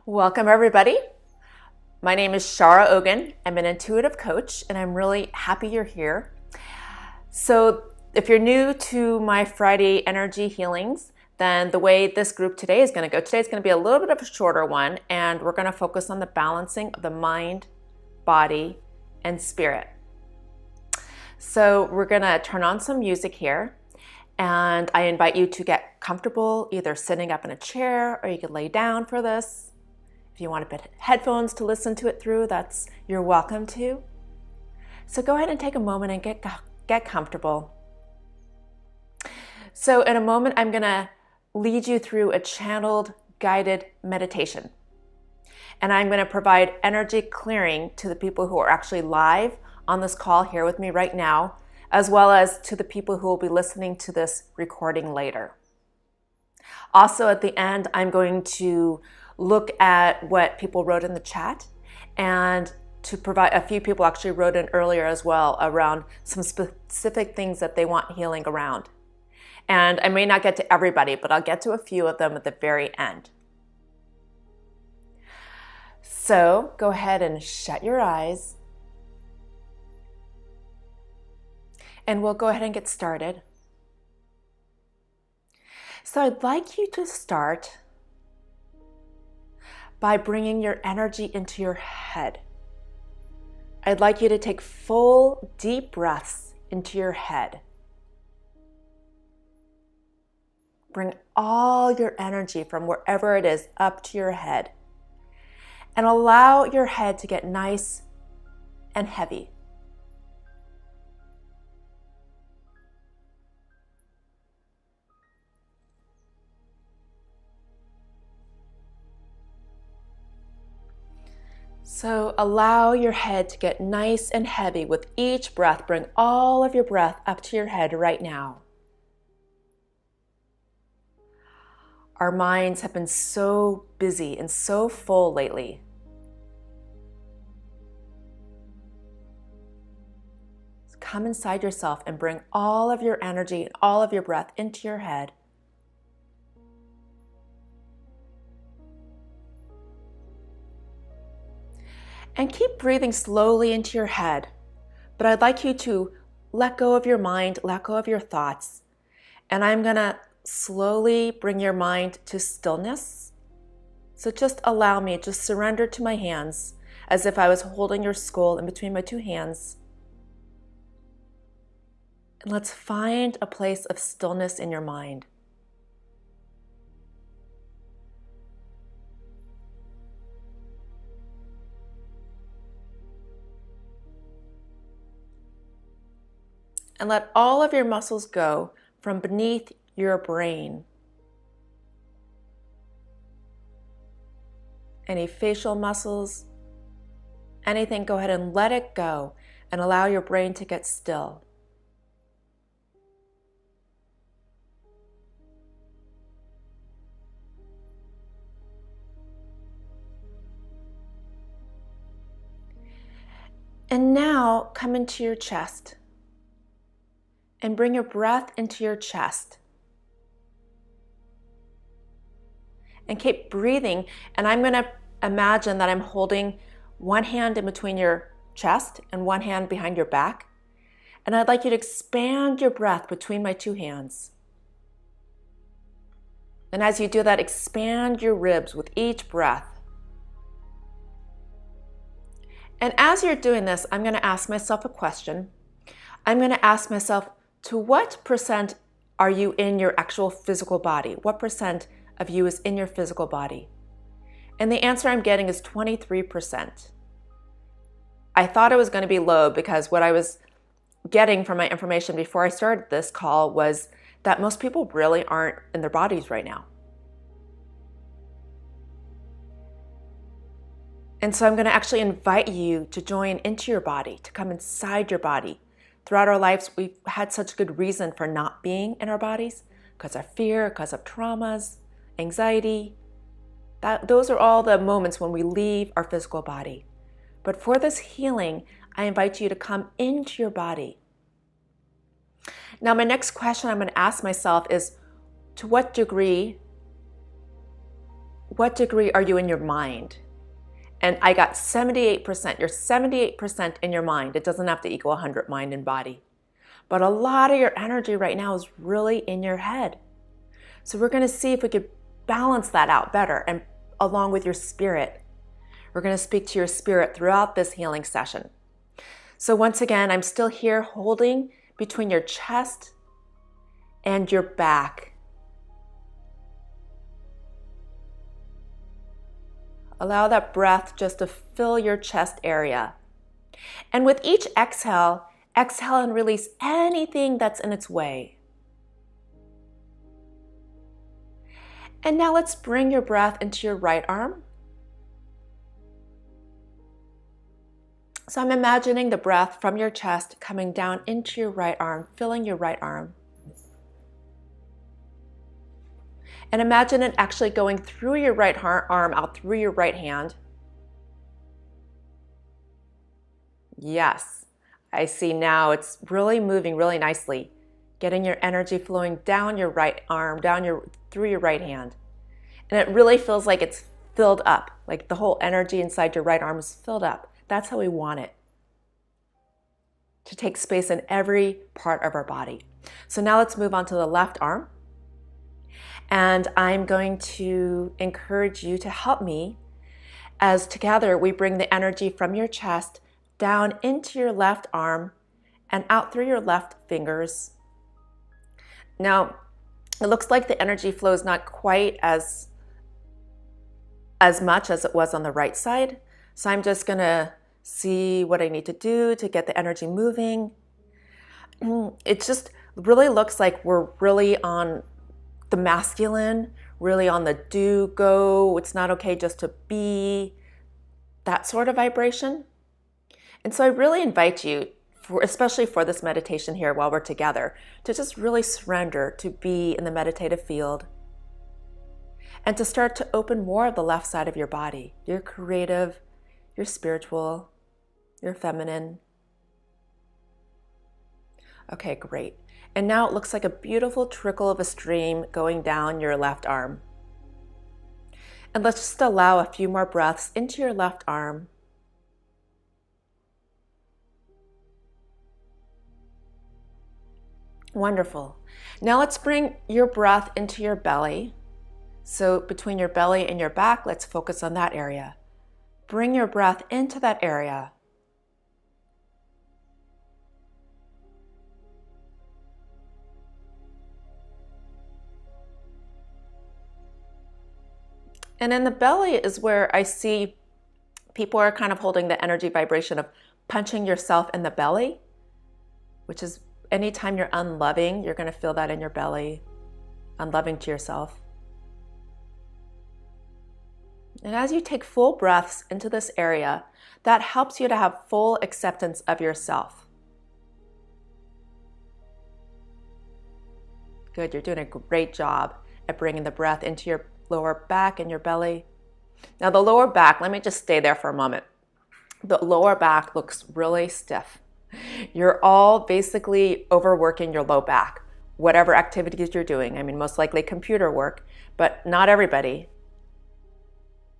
Welcome, everybody. My name is Shara Ogan. I'm an intuitive coach, and I'm really happy you're here. So, if you're new to my Friday energy healings, then the way this group today is going to go, today is going to be a little bit of a shorter one, and we're going to focus on the balancing of the mind, body, and spirit. So, we're going to turn on some music here, and I invite you to get comfortable, either sitting up in a chair or you can lay down for this. If you want to put headphones to listen to it through, you're welcome to. So go ahead and take a moment and get comfortable. So in a moment, I'm going to lead you through a channeled guided meditation. And I'm going to provide energy clearing to the people who are actually live on this call here with me right now, as well as to the people who will be listening to this recording later. Also at the end, I'm going to look at what people wrote in the chat, and to provide, a few people actually wrote in earlier as well around some specific things that they want healing around. And I may not get to everybody, but I'll get to a few of them at the very end. So go ahead and shut your eyes, and we'll go ahead and get started. So I'd like you to start by bringing your energy into your head. I'd like you to take full, deep breaths into your head. Bring all your energy from wherever it is up to your head, and allow your head to get nice and heavy. So allow your head to get nice and heavy with each breath. Bring all of your breath up to your head right now. Our minds have been so busy and so full lately. So come inside yourself and bring all of your energy and all of your breath into your head. And keep breathing slowly into your head. But I'd like you to let go of your mind, let go of your thoughts. And I'm going to slowly bring your mind to stillness. So just allow me, just surrender to my hands as if I was holding your skull in between my two hands. And let's find a place of stillness in your mind. And let all of your muscles go from beneath your brain. Any facial muscles, anything, go ahead and let it go and allow your brain to get still. And now come into your chest. And bring your breath into your chest. And keep breathing. And I'm going to imagine that I'm holding one hand in between your chest and one hand behind your back. And I'd like you to expand your breath between my two hands. And as you do that, expand your ribs with each breath. And as you're doing this, I'm going to ask myself a question. I'm going to ask myself, to what percent are you in your actual physical body? What percent of you is in your physical body? And the answer I'm getting is 23%. I thought it was going to be low because what I was getting from my information before I started this call was that most people really aren't in their bodies right now. And so I'm going to actually invite you to join into your body, to come inside your body. Throughout our lives, we've had such good reason for not being in our bodies because of fear, because of traumas, anxiety. Those are all the moments when we leave our physical body. But for this healing, I invite you to come into your body. Now, my next question I'm going to ask myself is, to what degree what degree are you in your mind? And I got 78%. You're 78% in your mind. It doesn't have to equal 100 mind and body. But a lot of your energy right now is really in your head. So we're going to see if we could balance that out better, and along with your spirit. We're going to speak to your spirit throughout this healing session. So once again, I'm still here holding between your chest and your back. Allow that breath just to fill your chest area. And with each exhale, exhale and release anything that's in its way. And now let's bring your breath into your right arm. So I'm imagining the breath from your chest coming down into your right arm, filling your right arm. And imagine it actually going through your right arm, out through your right hand. Yes, I see now it's really moving really nicely, getting your energy flowing down your right arm, through your right hand. And it really feels like it's filled up, like the whole energy inside your right arm is filled up. That's how we want it, to take space in every part of our body. So now let's move on to the left arm. And I'm going to encourage you to help me as together we bring the energy from your chest down into your left arm and out through your left fingers. Now, it looks like the energy flow is not quite as much as it was on the right side. So I'm just going to see what I need to do to get the energy moving. It just really looks like we're really on the masculine, really on the do, go, it's not okay just to be, that sort of vibration. And so I really invite you, especially for this meditation here while we're together, to just really surrender to be in the meditative field and to start to open more of the left side of your body, your creative, your spiritual, your feminine. Okay, great. And now it looks like a beautiful trickle of a stream going down your left arm. And let's just allow a few more breaths into your left arm. Wonderful. Now let's bring your breath into your belly. So between your belly and your back, let's focus on that area. Bring your breath into that area. And in the belly is where I see people are kind of holding the energy vibration of punching yourself in the belly, which is anytime you're unloving, you're going to feel that in your belly, unloving to yourself. And as you take full breaths into this area, that helps you to have full acceptance of yourself. Good, you're doing a great job at bringing the breath into your lower back and your belly. Now the lower back, let me just stay there for a moment. The lower back looks really stiff. You're all basically overworking your low back, whatever activities you're doing. I mean, most likely computer work, but not everybody.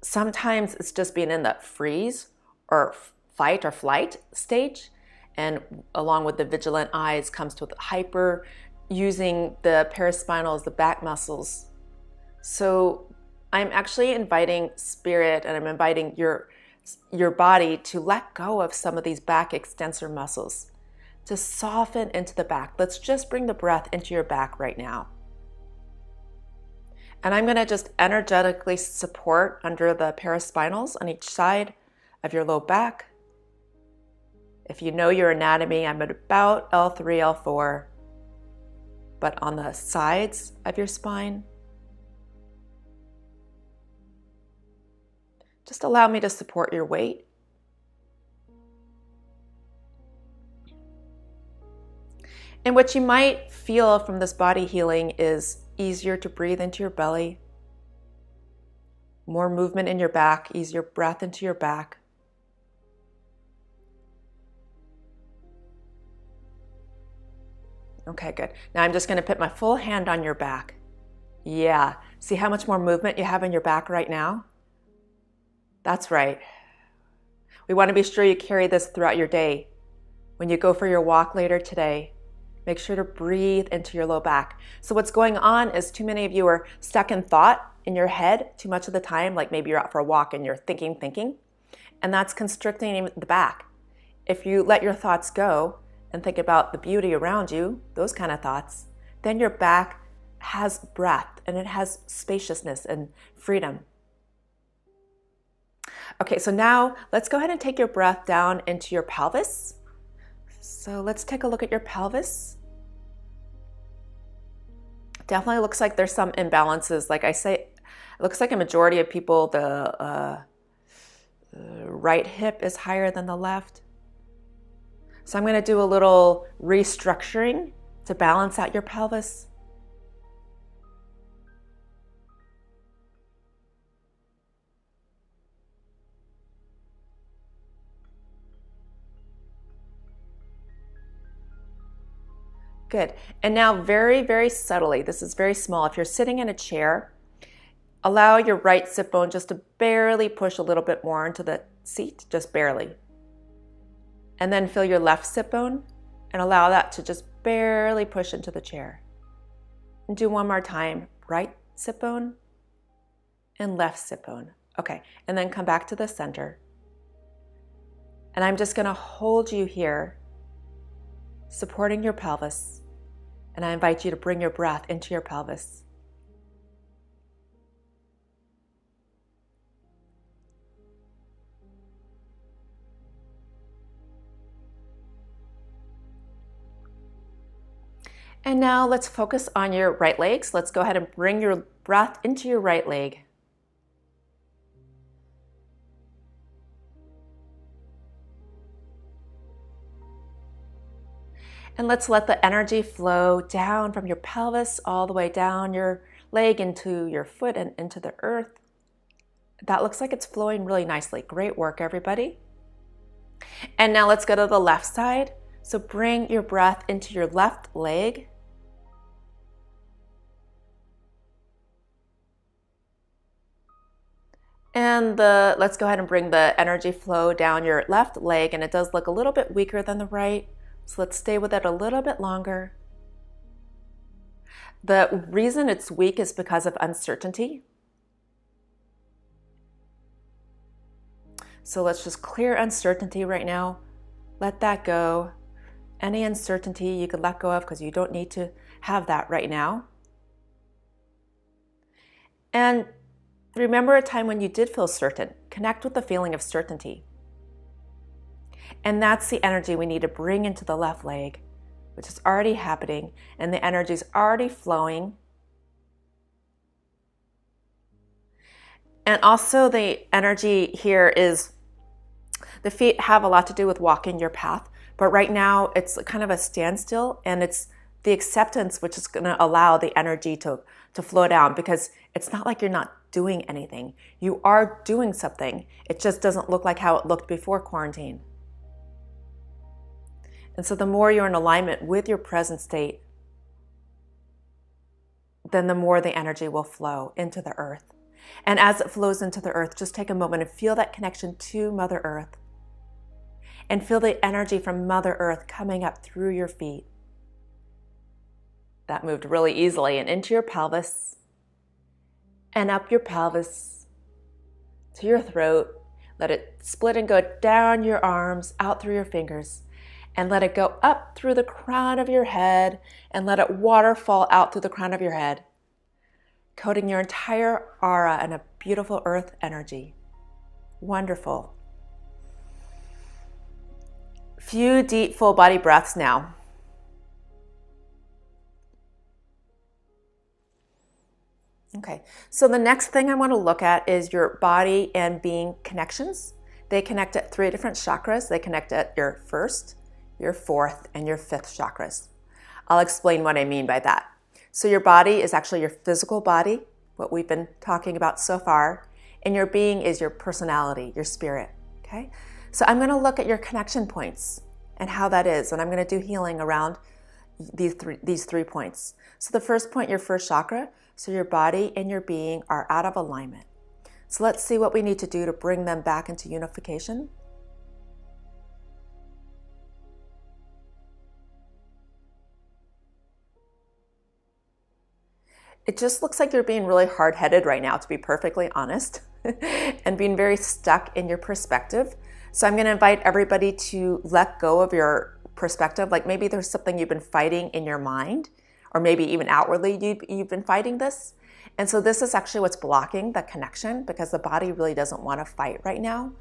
Sometimes it's just being in the freeze or fight or flight stage. And along with the vigilant eyes comes to the hyper, using the paraspinals, the back muscles. So I'm actually inviting spirit, and I'm inviting your body to let go of some of these back extensor muscles, to soften into the back. Let's just bring the breath into your back right now. And I'm going to just energetically support under the paraspinals on each side of your low back. If you know your anatomy, I'm at about L3, L4, but on the sides of your spine. Just allow me to support your weight. And what you might feel from this body healing is easier to breathe into your belly, more movement in your back, easier breath into your back. Okay, good. Now I'm just going to put my full hand on your back. Yeah, See how much more movement you have in your back right now? That's right. We want to be sure you carry this throughout your day. When you go for your walk later today, make sure to breathe into your low back. So what's going on is too many of you are stuck in thought in your head too much of the time, like maybe you're out for a walk and you're thinking, and that's constricting the back. If you let your thoughts go and think about the beauty around you, those kind of thoughts, then your back has breath and it has spaciousness and freedom. Okay, so now let's go ahead and take your breath down into your pelvis. So let's take a look at your pelvis. Definitely looks like there's some imbalances. Like I say, it looks like a majority of people, the right hip is higher than the left. So I'm going to do a little restructuring to balance out your pelvis. Good. And now very, very subtly, this is very small. If you're sitting in a chair, allow your right sit bone just to barely push a little bit more into the seat, just barely. And then feel your left sit bone and allow that to just barely push into the chair. And do one more time, right sit bone and left sit bone. Okay, and then come back to the center. And I'm just going to hold you here, supporting your pelvis. And I invite you to bring your breath into your pelvis. And now let's focus on your right leg. So let's go ahead and bring your breath into your right leg. And let's let the energy flow down from your pelvis all the way down your leg into your foot and into the earth. That looks like it's flowing really nicely. Great work, everybody. And now let's go to the left side. So bring your breath into your left leg. And let's go ahead and bring the energy flow down your left leg. And it does look a little bit weaker than the right. So let's stay with it a little bit longer. The reason it's weak is because of uncertainty. So let's just clear uncertainty right now. Let that go. Any uncertainty you could let go of because you don't need to have that right now. And remember a time when you did feel certain. Connect with the feeling of certainty. And that's the energy we need to bring into the left leg, which is already happening, and the energy is already flowing. And also the energy here is, the feet have a lot to do with walking your path, but right now it's kind of a standstill, and it's the acceptance which is going to allow the energy to flow down, because it's not like you're not doing anything. You are doing something. It just doesn't look like how it looked before quarantine. And so the more you're in alignment with your present state, then the more the energy will flow into the earth. And as it flows into the earth, just take a moment and feel that connection to Mother Earth. And feel the energy from Mother Earth coming up through your feet. That moved really easily, and into your pelvis, and up your pelvis to your throat. Let it split and go down your arms, out through your fingers. And let it go up through the crown of your head, and let it waterfall out through the crown of your head, coating your entire aura in a beautiful earth energy. Wonderful. Few deep full body breaths now. Okay, so the next thing I want to look at is your body and being connections. They connect at 3 different chakras. They connect at your first, your fourth, and your fifth chakras. I'll explain what I mean by that. So your body is actually your physical body, what we've been talking about so far, and your being is your personality, your spirit, okay? So I'm gonna look at your connection points and how that is, and I'm gonna do healing around these three points. So the first point, your first chakra, So your body and your being are out of alignment. So let's see what we need to do to bring them back into unification. It just looks like you're being really hard-headed right now, to be perfectly honest, and being very stuck in your perspective. So I'm going to invite everybody to let go of your perspective. Like maybe there's something you've been fighting in your mind, or maybe even outwardly you've been fighting this. And so this is actually what's blocking the connection, because the body really doesn't want to fight right now.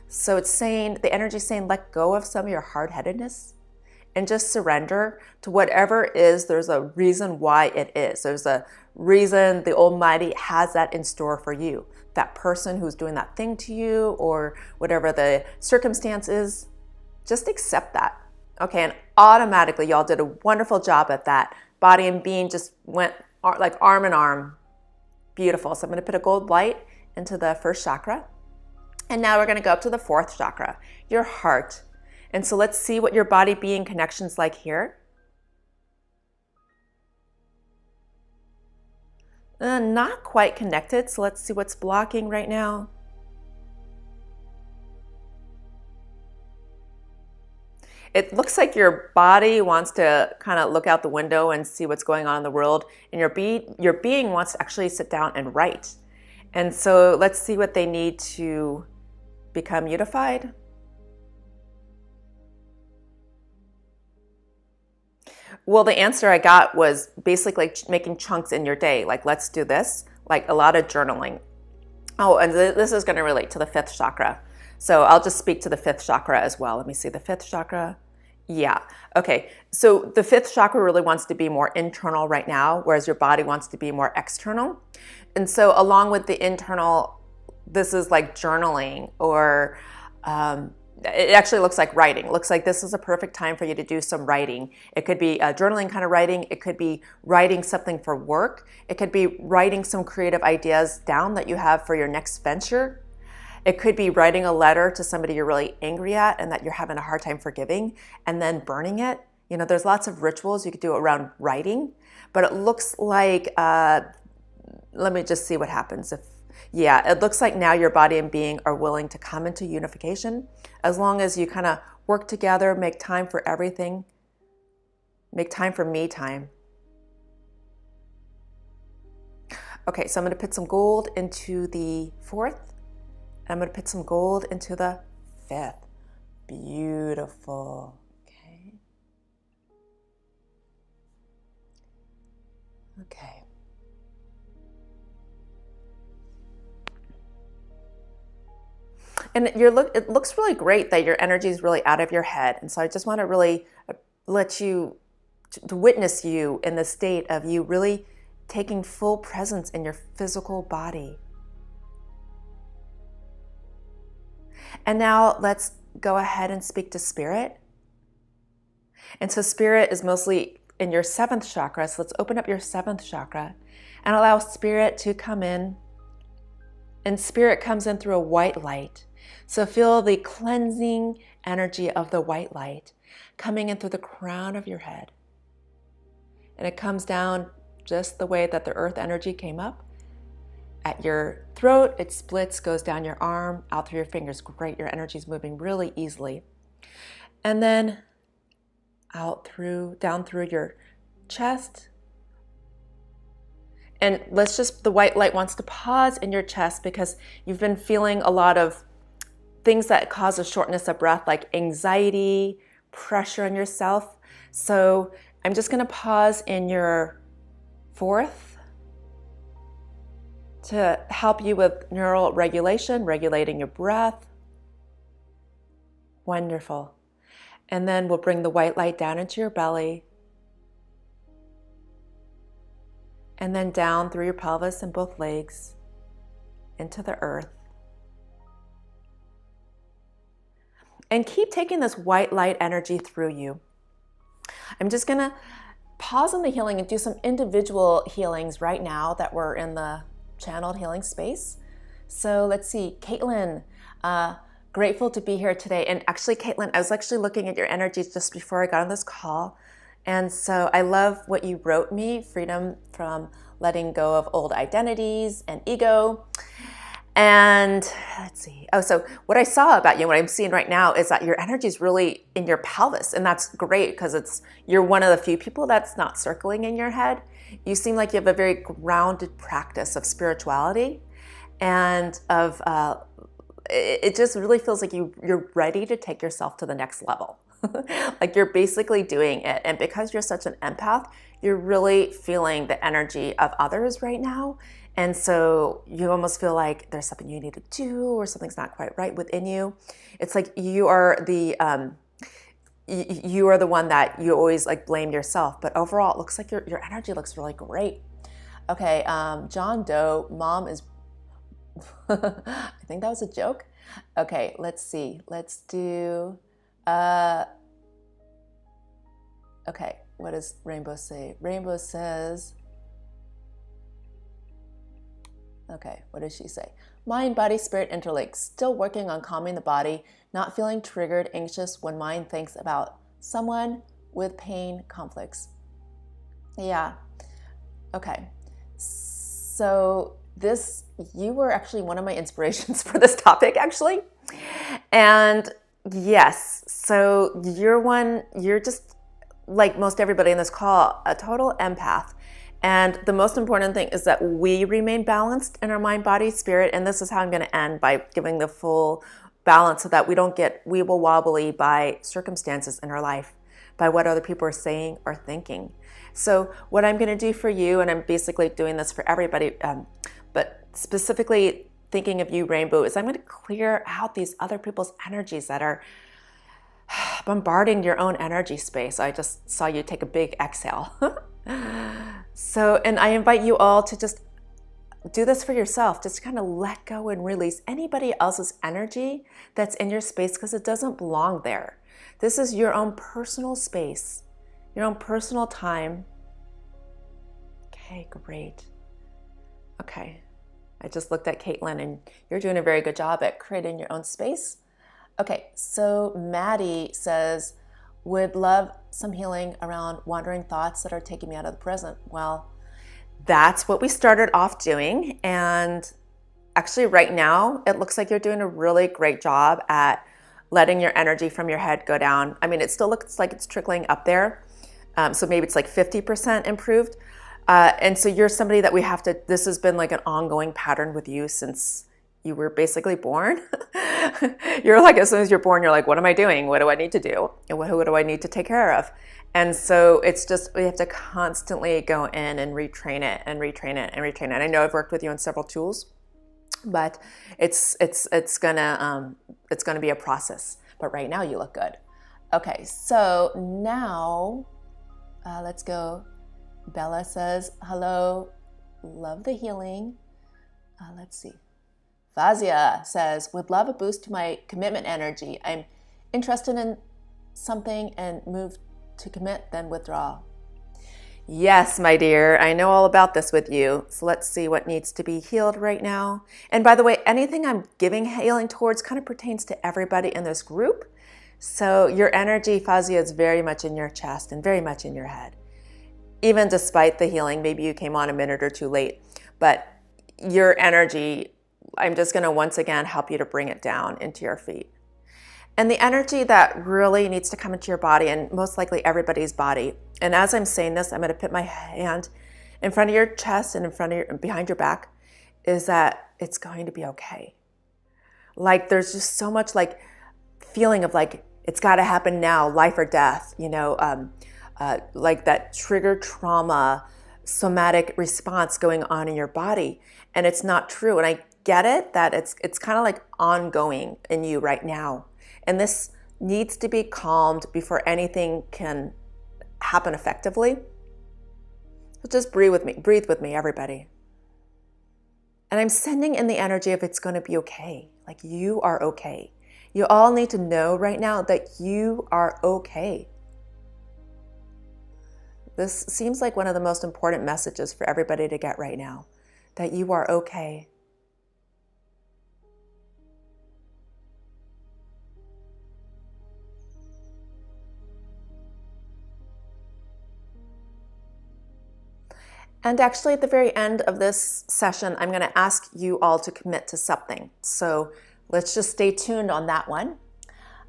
So it's saying, the energy is saying, let go of some of your hard-headedness and just surrender to whatever is. There's a reason why it is. There's a reason the Almighty has that in store for you. That person who's doing that thing to you, or whatever the circumstance is, just accept that. Okay, and automatically y'all did a wonderful job at that. Body and being just went like arm in arm. Beautiful. So I'm going to put a gold light into the first chakra. And now we're going to go up to the fourth chakra, your heart. And so let's see what your body being connection's like here. Not quite connected, so let's see what's blocking right now. It looks like your body wants to kind of look out the window and see what's going on in the world, and your being wants to actually sit down and write. And so let's see what they need to become unified. Well, the answer I got was basically making chunks in your day. Like, let's do this, like a lot of journaling. Oh, and this is going to relate to the fifth chakra. So I'll just speak to the fifth chakra as well. Let me see the fifth chakra. Yeah. Okay. So the fifth chakra really wants to be more internal right now, whereas your body wants to be more external. And so along with the internal, this is like journaling, or it actually looks like writing. It looks like this is a perfect time for you to do some writing. It could be a journaling kind of writing. It could be writing something for work. It could be writing some creative ideas down that you have for your next venture. It could be writing a letter to somebody you're really angry at and that you're having a hard time forgiving, and then burning it. You know, there's lots of rituals you could do around writing, but it looks like, let me just see what happens. Yeah, it looks like now your body and being are willing to come into unification, as long as you kind of work together, make time for everything, make time for me time. Okay, so I'm going to put some gold into the fourth. I'm going to put some gold into the fifth. Beautiful. Okay. Okay. And it looks really great that your energy is really out of your head. And so I just want to really let you, to witness you in the state of you really taking full presence in your physical body. And now let's go ahead and speak to spirit. And so spirit is mostly in your seventh chakra. So let's open up your seventh chakra and allow spirit to come in. And spirit comes in through a white light. So feel the cleansing energy of the white light coming in through the crown of your head. And it comes down just the way that the earth energy came up. At your throat, it splits, goes down your arm, out through your fingers. Great, your energy is moving really easily. And then out through, down through your chest. And the white light wants to pause in your chest because you've been feeling a lot of things that cause a shortness of breath, like anxiety, pressure on yourself. So I'm just going to pause in your fourth to help you with neural regulation, regulating your breath. Wonderful. And then we'll bring the white light down into your belly, and then down through your pelvis and both legs into the earth. And keep taking this white light energy through you. I'm just going to pause on the healing and do some individual healings right now that we're in the channeled healing space. So let's see, Caitlin, grateful to be here today. And actually, Caitlin, I was actually looking at your energies just before I got on this call, And so I love what you wrote me, freedom from letting go of old identities and ego. And let's see. Oh, so what I saw about you, what I'm seeing right now is that your energy is really in your pelvis. And that's great because you're one of the few people that's not circling in your head. You seem like you have a very grounded practice of spirituality and of, it just really feels like you're ready to take yourself to the next level. Like you're basically doing it. And because you're such an empath, you're really feeling the energy of others right now. And so you almost feel like there's something you need to do or something's not quite right within you. It's like you are the one that you always like blame yourself. But overall, it looks like your energy looks really great. Okay, John Doe, mom is, I think that was a joke. Okay, let's see. Let's do, okay, what does Rainbow say? Rainbow says, okay, what does she say? Mind, body, spirit interlinks. Still working on calming the body, not feeling triggered, anxious when mind thinks about someone with pain conflicts. Yeah. Okay. So you were actually one of my inspirations for this topic, actually. And yes, so you're just like most everybody in this call, a total empath. And the most important thing is that we remain balanced in our mind, body, spirit. And this is how I'm going to end, by giving the full balance so that we don't get weeble wobbly by circumstances in our life, by what other people are saying or thinking. So what I'm going to do for you, and I'm basically doing this for everybody, but specifically thinking of you, Rainbow, is I'm going to clear out these other people's energies that are bombarding your own energy space. I just saw you take a big exhale. So, and I invite you all to just do this for yourself. Just kind of let go and release anybody else's energy that's in your space, because it doesn't belong there. This is your own personal space, your own personal time. Okay, great. Okay, I just looked at Caitlin, and you're doing a very good job at creating your own space. Okay, so Maddie says, would love some healing around wandering thoughts that are taking me out of the present. Well, that's what we started off doing. And actually right now, it looks like you're doing a really great job at letting your energy from your head go down. I mean, it still looks like it's trickling up there. So maybe it's like 50% improved. And so you're somebody that this has been like an ongoing pattern with you since you were basically born. You're like, as soon as you're born, you're like, what am I doing? What do I need to do? And who do I need to take care of? And so it's just, we have to constantly go in and retrain it and retrain it and retrain it. I know I've worked with you on several tools, but it's gonna be a process. But right now you look good. Okay, so now let's go. Bella says, hello, love the healing. Let's see. Fazia says, would love a boost to my commitment energy. I'm interested in something and move to commit, then withdraw. Yes, my dear, I know all about this with you. So let's see what needs to be healed right now. And by the way, anything I'm giving healing towards kind of pertains to everybody in this group. So your energy, Fazia, is very much in your chest and very much in your head. Even despite the healing, maybe you came on a minute or two late, but your energy, I'm just going to once again help you to bring it down into your feet. And the energy that really needs to come into your body, and most likely everybody's body. And as I'm saying this, I'm going to put my hand in front of your chest and in front of behind your back, is that it's going to be okay. Like there's just so much like feeling of like, it's got to happen now, life or death, like that trigger trauma, somatic response going on in your body. And it's not true. And I get it that it's kind of like ongoing in you right now. And this needs to be calmed before anything can happen effectively. So just breathe with me, everybody. And I'm sending in the energy of it's going to be okay. Like you are okay. You all need to know right now that you are okay. This seems like one of the most important messages for everybody to get right now, that you are okay. And actually, at the very end of this session, I'm going to ask you all to commit to something. So let's just stay tuned on that one.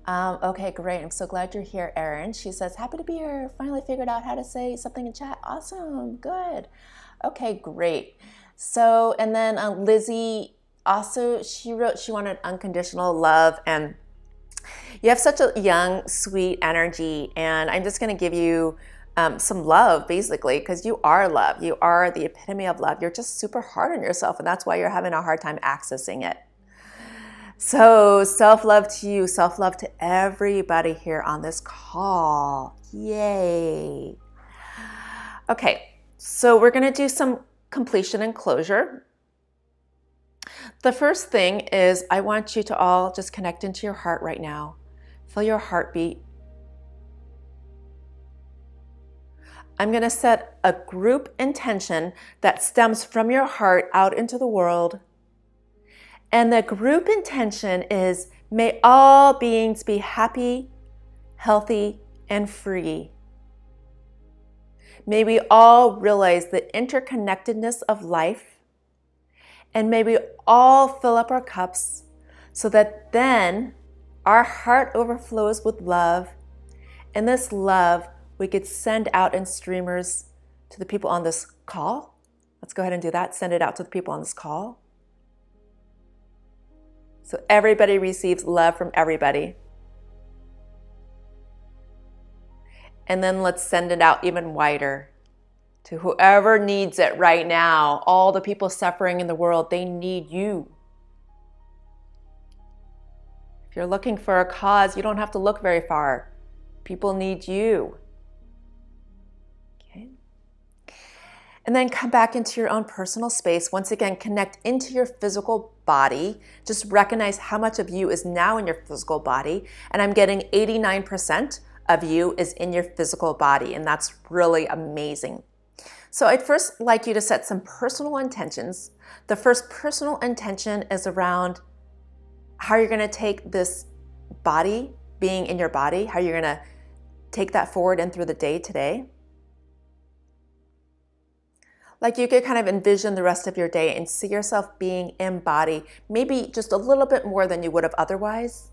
Okay, great. I'm so glad you're here, Erin. She says, happy to be here. Finally figured out how to say something in chat. Awesome. Good. Okay, great. So, and then Lizzie also, she wrote she wanted unconditional love. And you have such a young, sweet energy. And I'm just going to give you some love, basically, because you are love. You are the epitome of love. You're just super hard on yourself, and that's why you're having a hard time accessing it. So self-love to you, self-love to everybody here on this call. Yay. Okay, so we're going to do some completion and closure. The first thing is I want you to all just connect into your heart right now. Feel your heartbeat. I'm going to set a group intention that stems from your heart out into the world. And the group intention is, may all beings be happy, healthy, and free. May we all realize the interconnectedness of life. And may we all fill up our cups so that then our heart overflows with love. And this love we could send out in streamers to the people on this call. Let's go ahead and do that. Send it out to the people on this call. So everybody receives love from everybody. And then let's send it out even wider to whoever needs it right now. All the people suffering in the world, they need you. If you're looking for a cause, you don't have to look very far. People need you. And then come back into your own personal space. Once again, connect into your physical body. Just recognize how much of you is now in your physical body. And I'm getting 89% of you is in your physical body. And that's really amazing. So I'd first like you to set some personal intentions. The first personal intention is around how you're going to take this body, being in your body, how you're going to take that forward and through the day today. Like you could kind of envision the rest of your day and see yourself being in body, maybe just a little bit more than you would have otherwise.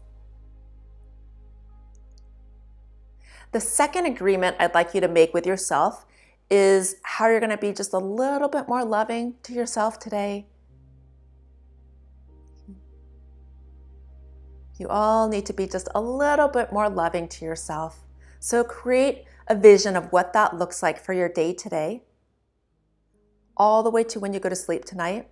The second agreement I'd like you to make with yourself is how you're going to be just a little bit more loving to yourself today. You all need to be just a little bit more loving to yourself. So create a vision of what that looks like for your day today, all the way to when you go to sleep tonight.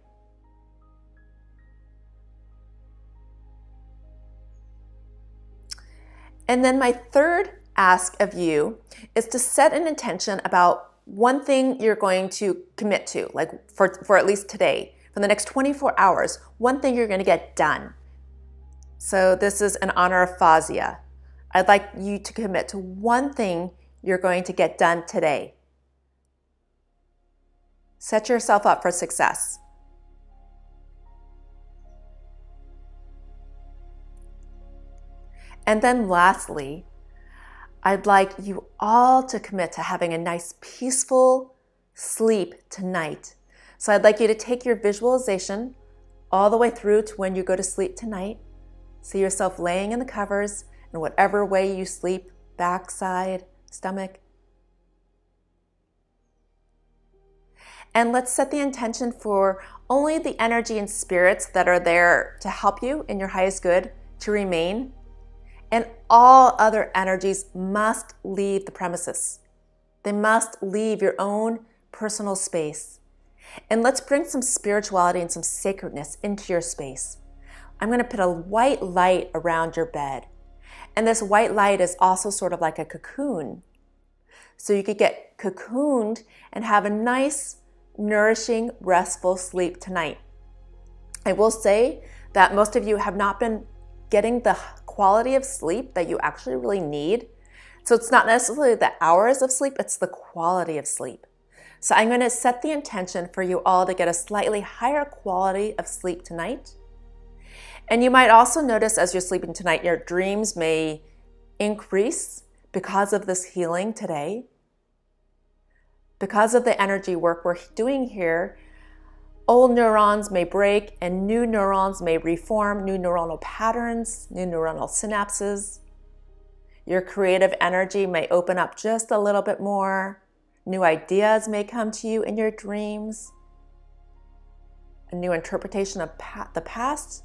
And then my third ask of you is to set an intention about one thing you're going to commit to, like for at least today, for the next 24 hours, one thing you're going to get done. So this is in honor of Fazia. I'd like you to commit to one thing you're going to get done today. Set yourself up for success. And then lastly, I'd like you all to commit to having a nice peaceful sleep tonight. So I'd like you to take your visualization all the way through to when you go to sleep tonight. See yourself laying in the covers in whatever way you sleep, back, side, stomach. And let's set the intention for only the energy and spirits that are there to help you in your highest good to remain. And all other energies must leave the premises. They must leave your own personal space. And let's bring some spirituality and some sacredness into your space. I'm going to put a white light around your bed. And this white light is also sort of like a cocoon. So you could get cocooned and have a nice, nourishing, restful sleep tonight. I will say that most of you have not been getting the quality of sleep that you actually really need. So it's not necessarily the hours of sleep, it's the quality of sleep. So I'm going to set the intention for you all to get a slightly higher quality of sleep tonight. And you might also notice as you're sleeping tonight, your dreams may increase because of this healing today. Because of the energy work we're doing here, old neurons may break and new neurons may reform, new neuronal patterns, new neuronal synapses. Your creative energy may open up just a little bit more. New ideas may come to you in your dreams. A new interpretation of the past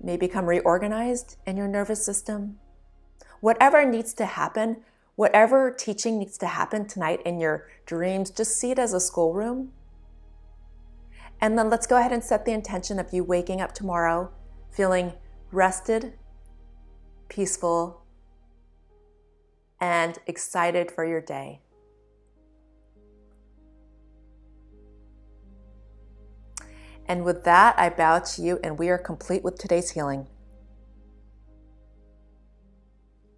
may become reorganized in your nervous system. Whatever needs to happen, whatever teaching needs to happen tonight in your dreams, just see it as a schoolroom. And then let's go ahead and set the intention of you waking up tomorrow feeling rested, peaceful, and excited for your day. And with that, I bow to you, and we are complete with today's healing.